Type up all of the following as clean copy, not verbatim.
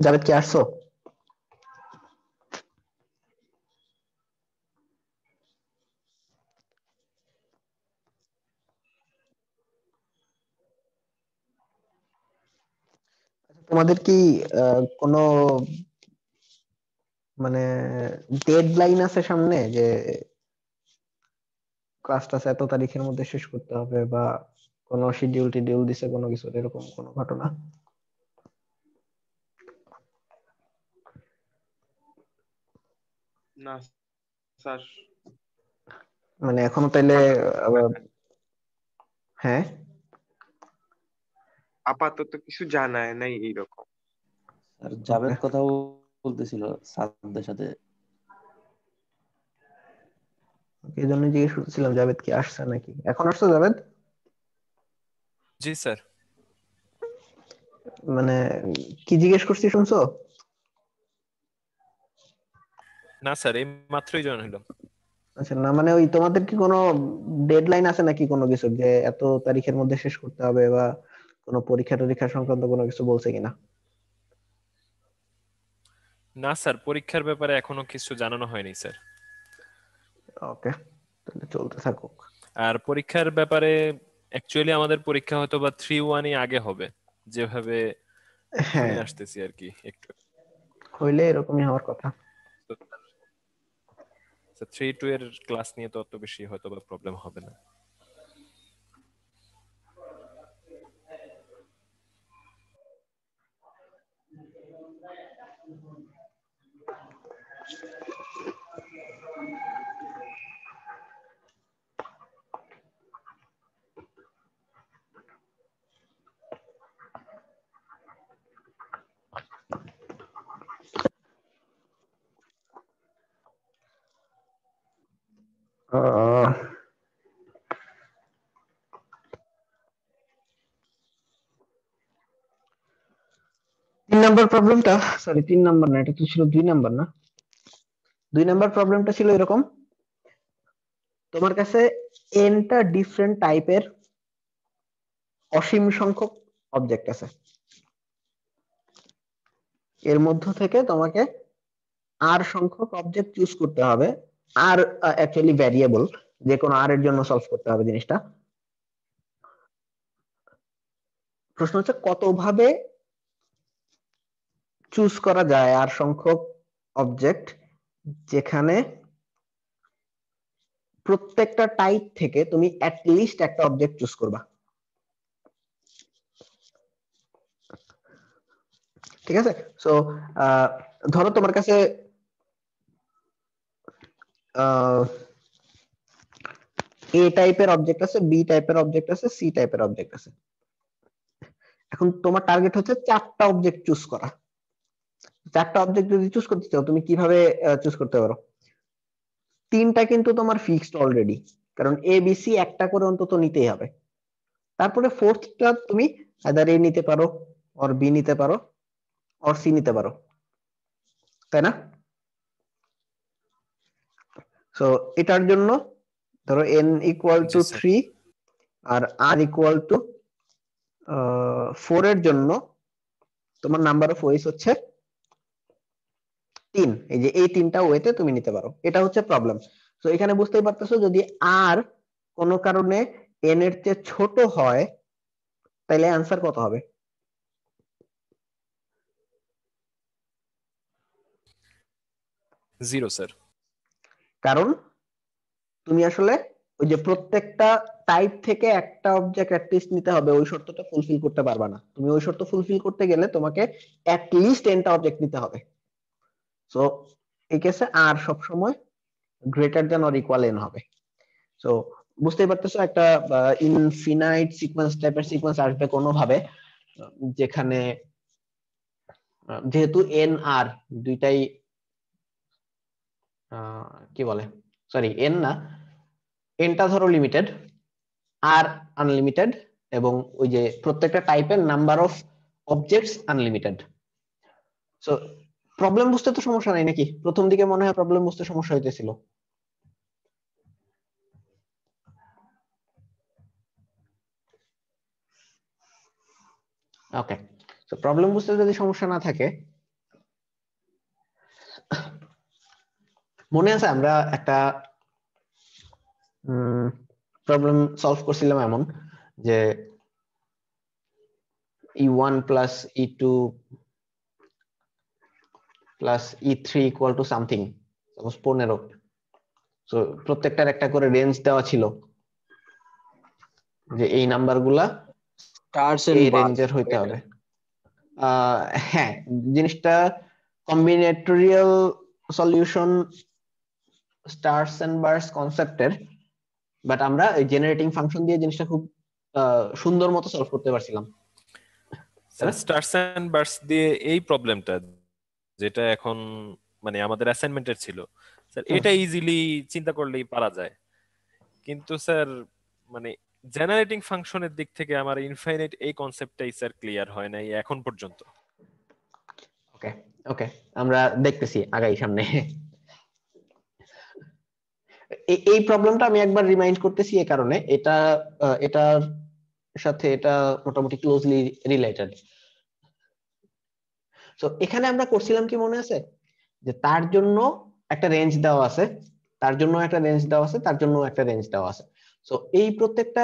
জাভেদ কি আসছো? তোমাদের কি কোনো মানে ডেডলাইন আছে সামনে, যে ক্লাসটা এত তারিখের মধ্যে শেষ করতে হবে, বা কোনো শিডিউল টিডিউল দিছে কোনো কিছু, এরকম কোনো ঘটনা? না স্যার, মানে এখনো তাইলে আপাতত আবার? হ্যাঁ, আপাতত কিছু জানায় নাই এইরকম। আর ওকে। জাভেদ কথাও বলতেছিল স্যারদের সাথে। এই জন্য জিজ্ঞেস করতেছিলাম জাভেদ কি আসছে নাকি। এখন আসছো জাভেদ? জি স্যার। মানে কি জিজ্ঞেস করছি শুনছো? না স্যার, এই মাত্রই জয়েন হলাম। আচ্ছা, না মানে ওই তোমাদের কি কোনো ডেডলাইন আছে নাকি কোনো কিছু, যে এত তারিখের মধ্যে শেষ করতে হবে, বা কোনো পরীক্ষা টরীক্ষা সংক্রান্ত কোনো কিছু বলছে কিনা? না স্যার, পরীক্ষার ব্যাপারে এখনো কিছু জানানো হয়নি স্যার। ওকে, তাহলে চলতে থাকুক। আর পরীক্ষার ব্যাপারে অ্যাকচুয়ালি আমাদের পরীক্ষা হয়তো বা 3-1 আগে হবে, যেভাবে শুনে হ্যাঁ, আসতেছি আর কি একটু। হইলে এরকমই হওয়ার কথা। তো 3-2 এর ক্লাস নিয়ে তো অত বেশি হয়তো বা প্রবলেম হবে না। আহ, 3 নাম্বার প্রবলেমটা, সরি 3 নাম্বার না, এটা তো ছিল 2 নাম্বার, না? 2 নাম্বার প্রবলেমটা ছিল এরকম: তোমার কাছে এনটা ডিফারেন্ট টাইপের অসীম সংখ্যক অবজেক্ট আছে, এর মধ্য থেকে তোমাকে আর সংখ্যক অবজেক্ট চুজ করতে হবে। আর অ্যাকচুয়ালি ভ্যারিয়েবল, যে কোনো আর এর জন্য সলভ করতে হবে জিনিসটা। প্রশ্ন হচ্ছে কতভাবে চুজ করা যায় আর সংখ্যক অবজেক্ট, যেখানে প্রত্যেকটা টাইপ থেকে তুমি লিস্ট একটা অবজেক্ট চুজ করবা। ঠিক আছে? সো ধরো তোমার কাছে এ টাইপের অবজেক্ট আছে, বি টাইপের অবজেক্ট আছে, সি টাইপের অবজেক্ট আছে। এখন তোমার টার্গেট হচ্ছে 4টা অবজেক্ট চুজ করা। 4টা অবজেক্ট যদি চুজ করতে চাও, তুমি কিভাবে চুজ করতে পারো? 3টা কিন্তু তোমার ফিক্সড অলরেডি, কারণ এ বি সি একটা করে অন্তত নিতেই হবে। তারপরে ফোর্থটা তুমি আইদার এ নিতে পারো, অর বি নিতে পারো, অর সি নিতে পারো, তাই না? সো এটার জন্য ধরো n ইকুয়াল টু জি স্যার। 3 আর r ইকুয়াল টু 4 এর জন্য তোমার নাম্বার অফ ওয়েস হচ্ছে 3। এই যে এই 3টা ওয়েতে তুমি নিতে পারো, এটা হচ্ছে প্রবলেম। তো এখানে বুঝতেই পারতেছো, যদি আর কোনো কারণে n এর চেয়ে ছোট হয়, তাহলে অ্যান্সার কত হবে? 0 স্যার। কারণ তুমি আসলে ওই যে প্রত্যেকটা টাইপ থেকে একটা অবজেক্ট অ্যাটলিস্ট নিতে হবে, ওই শর্তটা ফুলফিল করতে পারবা না। তুমি ওই শর্ত ফুলফিল করতে গেলে তোমাকে অ্যাটলিস্ট 10টা অবজেক্ট নিতে হবে। সো এই কেসে আর সব সময় greater than or equal n হবে। সো বুঝতেই পারতেছো, একটা ইনফিনাইট সিকোয়েন্স টাইপের সিকোয়েন্স আসবে কোনোভাবে, যেখানে যেহেতু n আর দুইটাই কি বলে, সরি n না, nটা ধরো লিমিটেড, আর আনলিমিটেড, এবং ওই যে প্রত্যেকটা টাইপের number of objects unlimited. So problem বুঝতে তো সমস্যা নাই নাকি? প্রথম দিকে মনে হয় প্রবলেম বুঝতে সমস্যা হইতেছিল। ওকে, তো প্রবলেম বুঝতে যদি সমস্যা না থাকে, মনে আছে আমরা একটা প্রবলেম সলভ করছিলাম এমন যে E1 plus E2 plus E3 equal to something, suppose 15। তো প্রত্যেকটার একটা করে রেঞ্জ দেওয়া ছিল যে এই নাম্বারগুলা স্টার্স এন্ড এই বার্স রেঞ্জের হইতে হবে। হ্যাঁ, জিনিসটা combinatorial solution stars and bars কনসেপ্টের, বাট আমরা এই জেনারেটিং ফাংশন দিয়ে জিনিসটা খুব সুন্দর মতো সলভ করতে পারছিলাম। স্টার্স এন্ড বার্স দিয়ে এই প্রবলেমটা যেটা এখন মানে আমাদের অ্যাসাইনমেন্টের ছিল স্যার, এটা ইজিলি চিন্তা করলেই পারা যায়। কিন্তু স্যার মানে জেনারেটিং ফাংশনের দিক থেকে আমার ইনফাইনাইট এই কনসেপ্টটাই স্যার ক্লিয়ার হয় নাই এখন পর্যন্ত। ওকে ওকে, আমরা দেখতেছি আগাই সামনে। এই প্রবলেমটা আমি একবার রিমাইন্ড করতেছি এই কারণে, এটার সাথে এটা মোটামুটি ক্লোজলি রিলেটেড। তো এখানে আমরা করছিলাম কি মনে আছে, যে তার জন্য একটা রেঞ্জ দেওয়া আছে, তার জন্য একটা রেঞ্জ দেওয়া আছে, তার জন্য একটা রেঞ্জ দেওয়া আছে। সো এই প্রত্যেকটা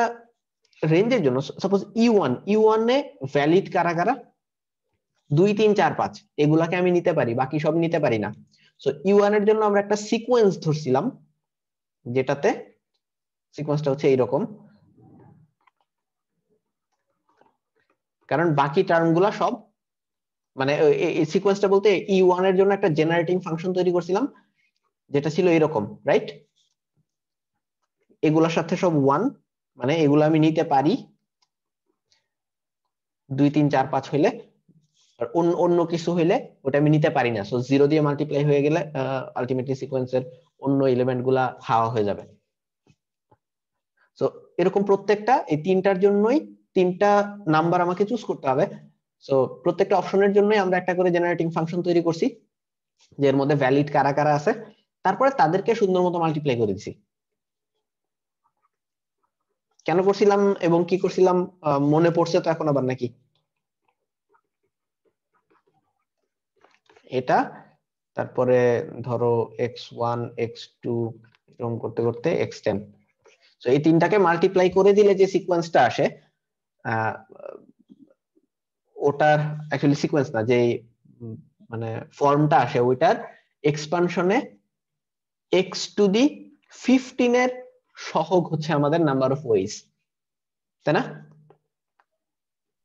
রেঞ্জের জন্য সাপোজ ইউ1 এ ভ্যালিড কারা কারা, 2 3 4 5 এগুলাকে আমি নিতে পারি, বাকি সব নিতে পারি না। সো ইউ1 এর জন্য আমরা একটা সিকোয়েন্স ধরছিলাম, যেটাতে সিকোয়েন্সটা হচ্ছে এইরকম, কারণ বাকি টার্ম গুলা সব মানে এই সিকোয়েন্সটা বলতে E1 এর জন্য একটা জেনারেটিং ফাংশন তৈরি করছিলাম যেটা ছিল এরকম, রাইট? এগুলোর সাথে সব 1, মানে এগুলো আমি নিতে পারি 2 3 4 5 হইলে, আর অন্য কিছু হইলে ওটা আমি নিতে পারি না। সো 0 দিয়ে মাল্টিপ্লাই হয়ে গেলে আলটিমেটলি সিকোয়েন্সের অন্য এলিমেন্ট গুলা হাওয়া হয়ে যাবে। সো এরকম প্রত্যেকটা এই তিনটার জন্যই তিনটা নাম্বার আমাকে চুজ করতে হবে। সো প্রত্যেকটা অপশনের জন্যই আমরা একটা করে জেনারেটিং ফাংশন তৈরি করছি, যে এর মধ্যে ভ্যালিড কারা কারা আছে, তারপরে তাদেরকে সুন্দর মতো মাল্টিপ্লাই করে দিছি। কেন করছিলাম এবং কি করছিলাম মনে পড়ছে তো এখন আবার নাকি? এটা তারপরে ধরো x1 x2 এরকম করতে করতে x10, তো এই তিনটাকে মাল্টিপ্লাই করে দিলে যে সিকোয়েন্সটা আসে, ওটার অ্যাকচুয়ালি সিকোয়েন্স না, যে মানে ফর্মটা আসে ওইটার এক্সপানশনে x টু দি 15 এর সহগ হচ্ছে আমাদের নাম্বার অফ ওয়েজ, তাই না?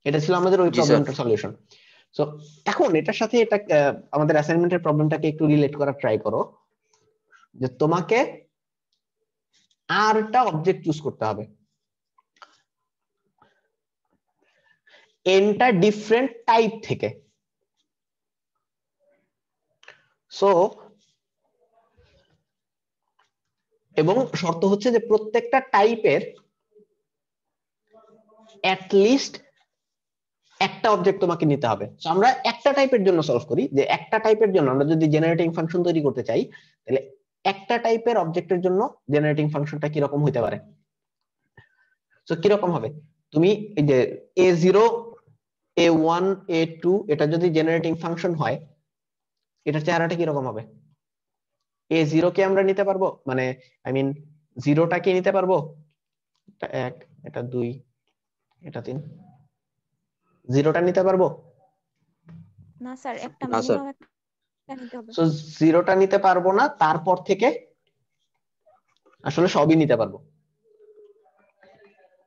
এটা ছিল আমাদের ওই জি স্যার। প্রবলেমটার সলিউশন। সো এখন এটার সাথে এটা আমাদের অ্যাসাইনমেন্টের প্রবলেমটাকে একটু রিলেট করার ট্রাই করো, যে তোমাকে আরটা অবজেক্ট চুজ করতে হবে, এনটা ডিফারেন্ট টাইপ থেকে। সো এবং শর্ত হচ্ছে যে প্রত্যেকটা টাইপের অ্যাট লিস্ট একটা অবজেক্ট তোমাকে নিতে হবে। সো আমরা একটা টাইপের জন্য সলভ করি, যে একটা টাইপের জন্য আমরা যদি জেনারেটিং ফাংশন তৈরি করতে চাই, তাহলে একটা টাইপের অবজেক্টের জন্য জেনারেটিং ফাংশনটা কিরকম হইতে পারে। সো কিরকম হবে, তুমি এই যে a0 a1 a2 এটা যদি জেনারেটিং ফাংশন হয়, এটার চেহারাটা কিরকম হবে? a0 কে আমরা নিতে পারবো, মানে আই মিন 0টাকে নিতে পারবো, এটা 1 এটা 2 এটা 3, 0টা নিতে পারবো না স্যার, একটা না স্যার। মিনিমাম একটা নিতে হবে। সো 0টা নিতে পারবো না, তারপর থেকে আসলে সবই নিতে পারবো,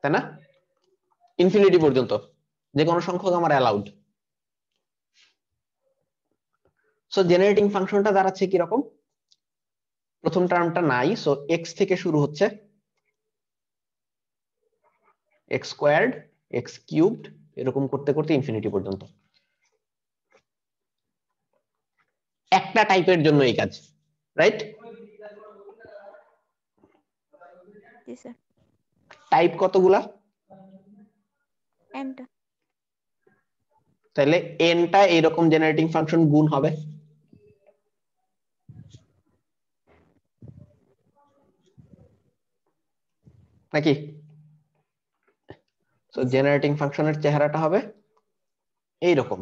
তাই না? ইনফিনিটি পর্যন্ত যে কোনো সংখ্যক আমার অ্যালাউড। সো জেনারেটিং ফাংশনটা দাঁড়াচ্ছে কিরকম, প্রথম টার্মটা নাই, সো এক্স থেকে শুরু হচ্ছে, এক্স স্কোয়ার্ড এক্স কিউবড এরকম করতে করতে ইনফিনিটি পর্যন্ত। একটা টাইপের জন্য এই কাজ, রাইট? জি স্যার। টাইপ কতগুলা? এনটা। তাহলে এনটা এরকম জেনারেটিং ফাংশন গুণ হবে, নাকি? সো জেনারেটিং ফাংশনের চেহারাটা হবে এইরকম।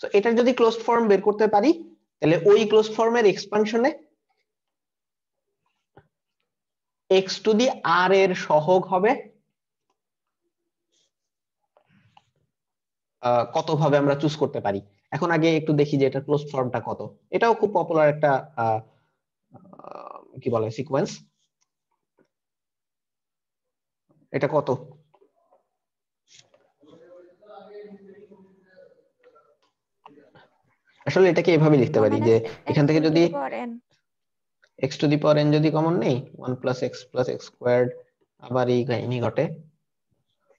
সো এটা যদি ক্লোজড ফর্ম বের করতে পারি, তাহলে ওই ক্লোজ ফর্মের এক্সপানশনে এক্স টু দি আর এর সহগ হবে কত ভাবে আমরা চুজ করতে পারি। এখন আগে একটু দেখি যে এটা ক্লোজ ফর্মটা কত। এটাও খুব পপুলার একটা কি বলে সিকোয়েন্স। এটা কত? আসলে এটাকে এভাবে লিখতে পারি যে এখান থেকে যদি x two the power n যদি কমন নেই 1 প্লাস এক্স স্কোয়ার্ড, আবার এই কাহিনী ঘটে।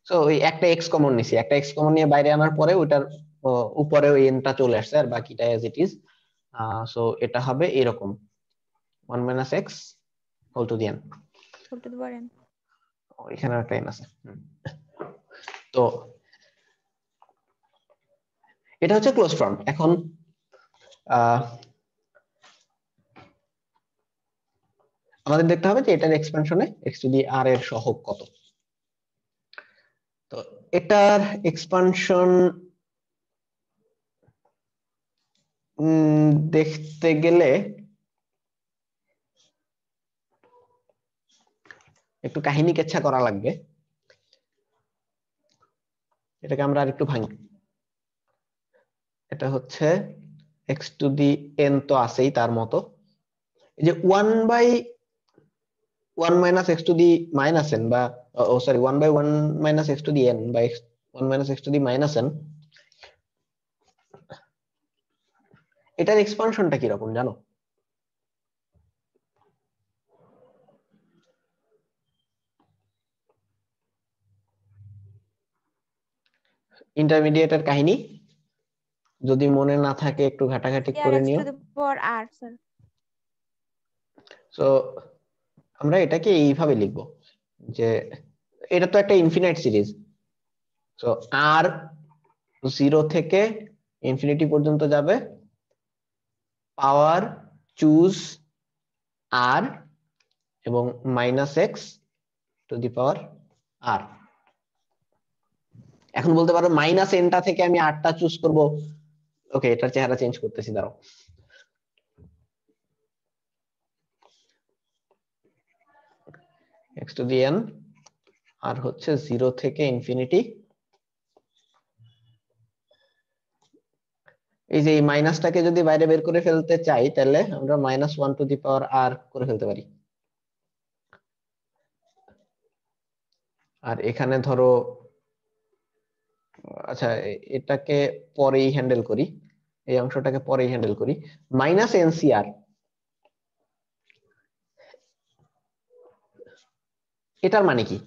সো ওই একটা x কমন নিছি, একটা x কমন নিয়ে বাইরে আনার পরে ওটার উপরে ওই n টা চলে আসছে আর বাকিটা অ্যাজ ইট ইজ। সো এটা হবে এরকম 1 minus x whole to the n। এখানে একটা n আছে। তো এটা হচ্ছে ক্লোজ ফর্ম। এখন আমাদের দেখতে হবে যে এটার এক্সপানশনে x টু দি r এর সহগ কত। তো এটার এক্সপানশন দেখতে গেলে একটু কাহিনী কেচ্ছা করা লাগবে। এটাকে আমরা আরেকটু ভাঙি। এটা হচ্ছে x টু দি n তো আছেই তার মতো, এই যে 1/1 minus x to the minus n বা sorry 1/1 minus x two the n বা 1 minus x to the minus n, এটার এক্সপানশনটা কি রকম জানো? ইন্টারমিডিয়েটের কাহিনী যদি মনে না থাকে একটু ঘাটাঘাটি করে নিও। সো আমরা এটাকে এইভাবে লিখব যে এটা তো একটা ইনফিনাইট সিরিজ। সো আর 0 থেকে ইনফিনিটি পর্যন্ত যাবে, পাওয়ার চুজ আর এবং minus x to the power আর। এখন বলতে পারো মাইনাস এনটা থেকে আমি আরটা চুজ করব। ওকে, এটার চেহারা চেঞ্জ করতেছি, দাঁড়াও। x টু দি n আর হচ্ছে 0 থেকে ইনফিনিটি। এই যে এই মাইনাসটাকে যদি বাইরে বের করে ফেলতে চাই তাহলে আমরা -1 টু দি পাওয়ার r করে ফেলতে পারি। আর এখানে ধরো আচ্ছা এটাকে পরেই হ্যান্ডেল করি, এই অংশটাকে পরেই হ্যান্ডেল করি। -ncr এটার মানে কি?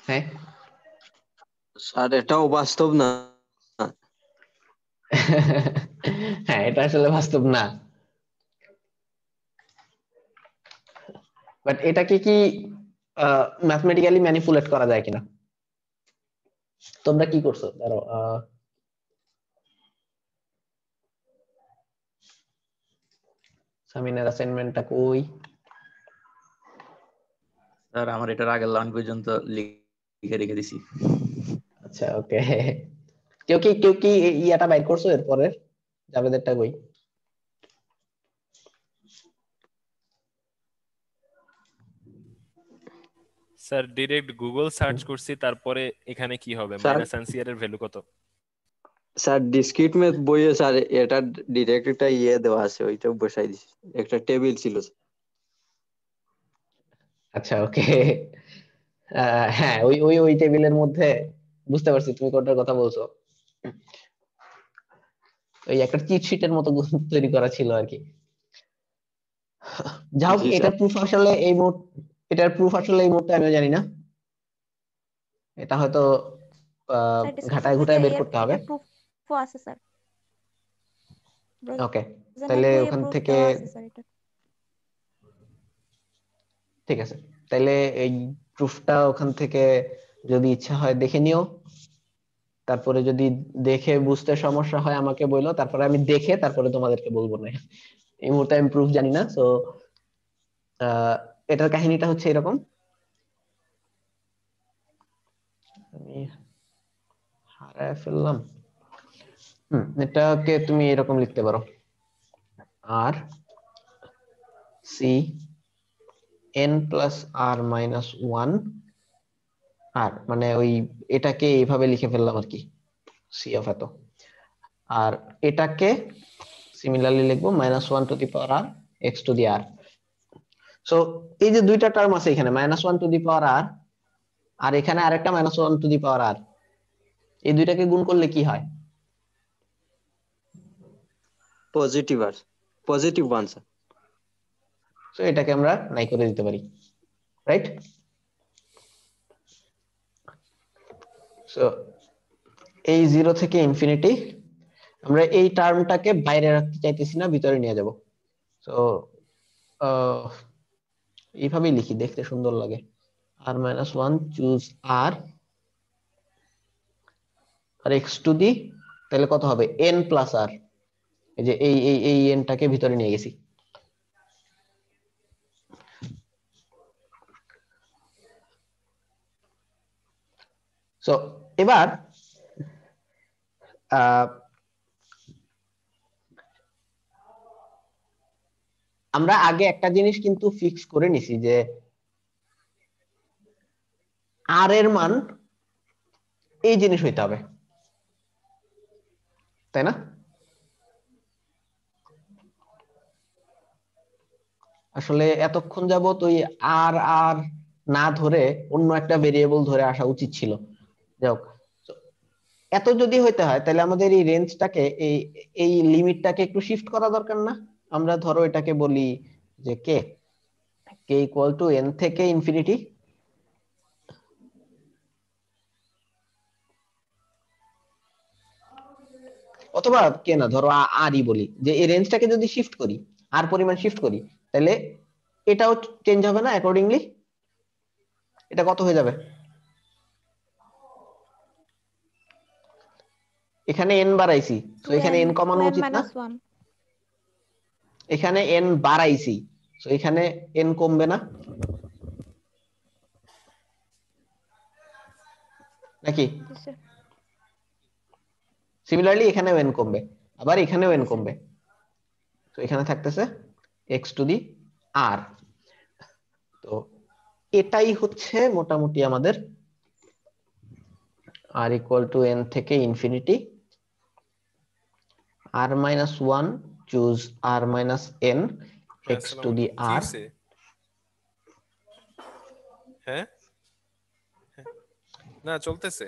হ্যাঁ স্যার এটাও বাস্তব না। হ্যাঁ এটা আসলে বাস্তব না, বাট এটাকে কি ম্যাথমেটিক্যালি ম্যানিপুলেট করা যায় কিনা? তোমরা কি করছো? ধরো সামিনের অ্যাসাইনমেন্টটা কই? স্যার আমার এটার আগের লাইন পর্যন্ত লিখে রেখে দিছি। আচ্ছা ওকে, কেউ কি ইয়াটা বাইর করছো এরপরে জাভেদেরটা কই? স্যার ডাইরেক্ট গুগল সার্চ করছি, তারপরে এখানে কি হবে স্যার মাইনাস এনসিআর এর ভ্যালু কত? স্যার ডিসক্রিট ম্যাথ বইয়ে স্যার এটা ডিরেক্ট একটা ইয়ে দেওয়া আছে, ওইটা বসাই দিছি, একটা টেবিল ছিল। আচ্ছা ওকে, হ্যাঁ ওই ওই ওই টেবিলের মধ্যে বুঝতে পারছি তুমি কোনটার কথা বলছো। ওই একটা চিট শিটের মতো তৈরি করা ছিল আর কি। যাও, জি এটার স্যার। প্রুফ আসলে এই এটার প্রুফ আসলে এই মুহূর্তে আমিও জানি না, এটা হয়তো ঘাটায় ঘুটায় বের করতে হবে। ওকে, তাহলে ওখান থেকে ঠিক আছে, তাহলে এই প্রুফটা ওখান থেকে যদি ইচ্ছা হয় দেখে নিও। তারপরে যদি দেখে বুঝতে সমস্যা হয় আমাকে বললো, তারপরে আমি দেখে তারপরে তোমাদেরকে বলবো না। এই মুহূর্তে আমি প্রুফ জানি না। সো এটার কাহিনীটা হচ্ছে এরকম, আমি হারায় ফেললাম। এটাকে তুমি এরকম লিখতে পারো, আর সি এন প্লাস আর মাইনাস ওয়ান, আর মানে ওই এটাকে এইভাবে লিখে ফেললাম আর কি, সি অফ এত, আর এটাকে সিমিলারলি লিখবো minus one to the power r x to the r. So এই যে দুইটা টার্ম আছে এখানে, minus one to the power r, আর এখানে আরেকটা minus one to the power r, এই দুইটাকে গুণ করলে কি হয়? Positive one sir. সো এটাকে আমরা নাই করে দিতে পারি, রাইট? সো এই জিরো থেকে ইনফিনিটি, আমরা এই টার্মটাকে বাইরে রাখতে চাইতেছি না, ভিতরে নিয়ে যাব। সো এইভাবেই লিখি, দেখতে সুন্দর লাগে। R minus one choose r r x to the, তাহলে কত হবে? এন প্লাস আর, এই যে এই এনটাকে ভিতরে নিয়ে গেছি। সো এবার আমরা আগে একটা জিনিস কিন্তু ফিক্স করে নিছি যে আর এর মান এই জিনিস হইতে হবে, তাই না? আসলে এতক্ষণ যাবত ওই আর আর না ধরে অন্য একটা ভেরিয়েবল ধরে আসা উচিত ছিল। যাই হোক, এত যদি হইতে হয় তাহলে আমাদের এই রেঞ্জটাকে, এই লিমিটটাকে একটু শিফট করা দরকার না? আমরা ধরো এটাকে বলি যে কে কে ইকুয়াল টু এন থেকে ইনফিনিটি, অথবা কে না, ধরো আরই বলি, যে এই রেঞ্জটাকে যদি শিফট করি, আর পরিমাণ শিফট করি, তাহলে এটাও চেঞ্জ হবে না অ্যাকর্ডিংলি? এটা কত হয়ে যাবে? এখানে এন বাড়াইছি, তো এখানে এন কমানো উচিত না? এখানে এন বাড়াইছি, তো এখানে এন কমবে না নাকি? সিমিলারলি এখানেও এন কমবে, আবার এখানেও এন কমবে, তো এখানে থাকতেছে এক্স টু দি আর। তো এটাই হচ্ছে মোটামুটি আমাদের আর ইকুয়াল টু এন থেকে infinity, r minus one choose r minus n x to the r. হ্যাঁ, না চলতেছে।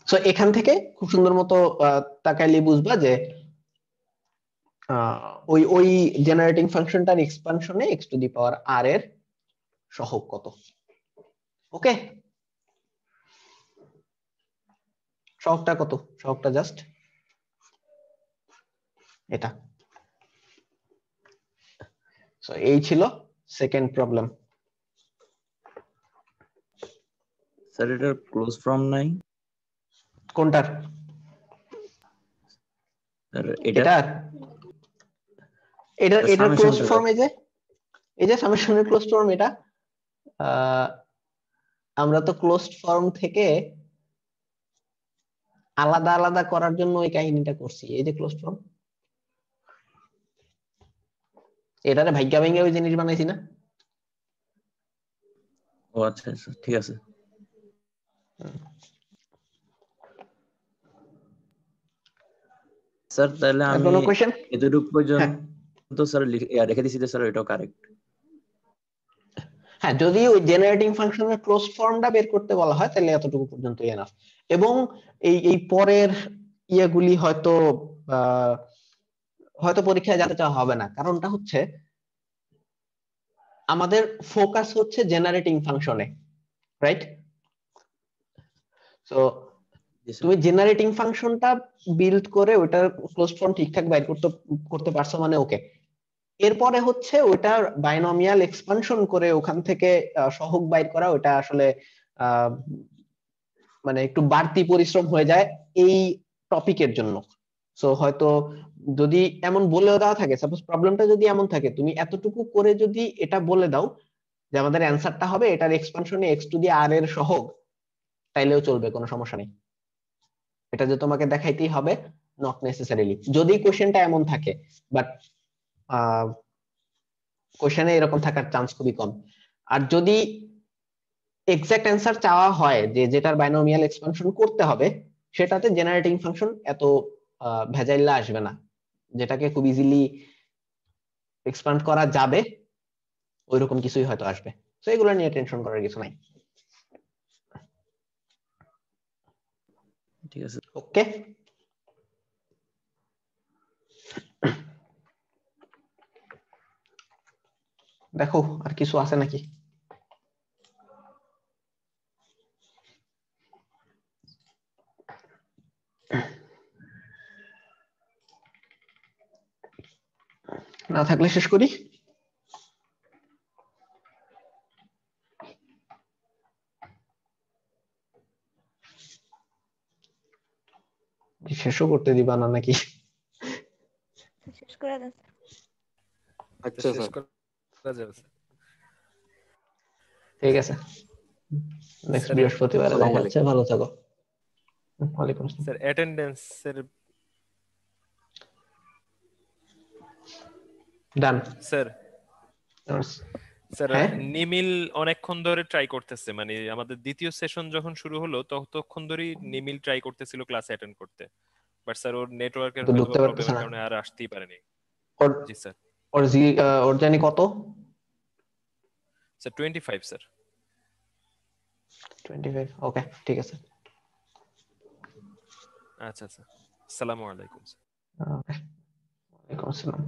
সো এখান থেকে খুব সুন্দর মতো তাকাইলে বুঝবা যে ওই generating ফাংশনটার এক্সপানশনে x to the power আর এর সহগ কত। ওকে, সহগটা কত? সহগটা জাস্ট এটা। সো এই ছিল সেকেন্ড প্রবলেম। স্যার এটার ক্লোজ ফর্ম নাই? কোনটার? এটার এটার ক্লোজ ফর্ম এই যে সামেশনের ক্লোজ ফর্ম এটা। আমরা তো ক্লোজড ফর্ম থেকে আলাদা আলাদা করার জন্য এই কাহিনীটা করছি, এই যে ক্লোজড ফর্ম, এটারে ভাগ্যা ভাঙ্গা ওই জিনিস বানাইছি না? ও আচ্ছা আচ্ছা, ঠিক আছে স্যার। তাহলে আমি কোনো কোশ্চেন? এতটুকু পর্যন্ত স্যার রেখে দিছি, স্যার এটাও কারেক্ট। হ্যাঁ, যদি ওই জেনারেটিং ফাংশনের ক্লোজ ফর্মটা বের করতে বলা হয় তাহলে এতটুকু পর্যন্ত এনাফ। এবং এই পরের ইয়েগুলি হয়তো পরীক্ষায় যাতে চাওয়া হবে না, কারণটা হচ্ছে আমাদের ফোকাস হচ্ছে জেনারেটিং ফাংশনে, রাইট? সো তুমি জেনারেটিং ফাংশনটা বিল্ড করে ওটার ক্লোজ ফর্ম ঠিকঠাক বাইর করতে পারছো মানে ওকে। এরপরে হচ্ছে ওটার বাইনোমিয়াল এক্সপানশন করে ওখান থেকে সহগ বাইর করা, ওটা আসলে আহ, মানে একটু বাড়তি পরিশ্রম হয়ে যায় এই টপিকের জন্য। সো হয়তো যদি এমন বলেও দেওয়া থাকে, সাপোজ প্রবলেমটা যদি এমন থাকে, তুমি এতটুকু করে যদি এটা বলে দাও যে আমাদের অ্যান্সারটা হবে এটার এক্সপানশনে এক্স টু দি আর এর সহগ, তাইলেও চলবে, কোনো সমস্যা নেই। এটা যে তোমাকে দেখাইতেই হবে নট নেসেসারিলি, যদি কোশ্চেনটা এমন থাকে, বাট কোশ্চেনে এরকম থাকার চান্স খুবই কম। আর যদি এক্সাক্ট অ্যান্সার চাওয়া হয় যে যেটার বাইনোমিয়াল এক্সপানশন করতে হবে, সেটাতে জেনারেটিং ফাংশন এত ভেজাইল্লা আসবে না, যেটাকে খুব ইজিলি এক্সপান্ড করা যাবে ওইরকম কিছুই হয়তো আসবে। তো এগুলো নিয়ে টেনশন করার কিছু নাই। ঠিক আছে। ওকে, দেখো আর কিছু আছে নাকি? না থাকলে শেষ করি। শেষও করতে দিবা না নাকি? শেষ করে দেন স্যার। আচ্ছা শেষ স্যার, করা যাবে স্যার। ঠিক আছে, নেক্সট স্যার বৃহস্পতিবারে দেখা আসসালামু হচ্ছে, ভালো থাকো। ওয়ালাইকুম আসসালাম। স্যার অ্যাটেন্ডেন্সের ডান। স্যার স্যার হ্যাঁ, নিমিল অনেকক্ষণ ধরে ট্রাই করতেছে, মানে আমাদের দ্বিতীয় সেশন যখন শুরু হলো ততক্ষণ ধরেই নিমিল ট্রাই করতেছিল ক্লাসে অ্যাটেন্ড করতে, বাট স্যার ওর নেটওয়ার্কের তো হয়তো ঢুকতে পারতেছে প্রবলেমের না। কারণে আর আসতেই পারেনি। ওর জি স্যার। ওর ওর জানি কত? Sir 25 sir. 25। ওকে, ঠিক আছে। আচ্ছা আচ্ছা, আসসালামু আলাইকুম স্যার। ওকে, ওয়ালাইকুম আসসালাম।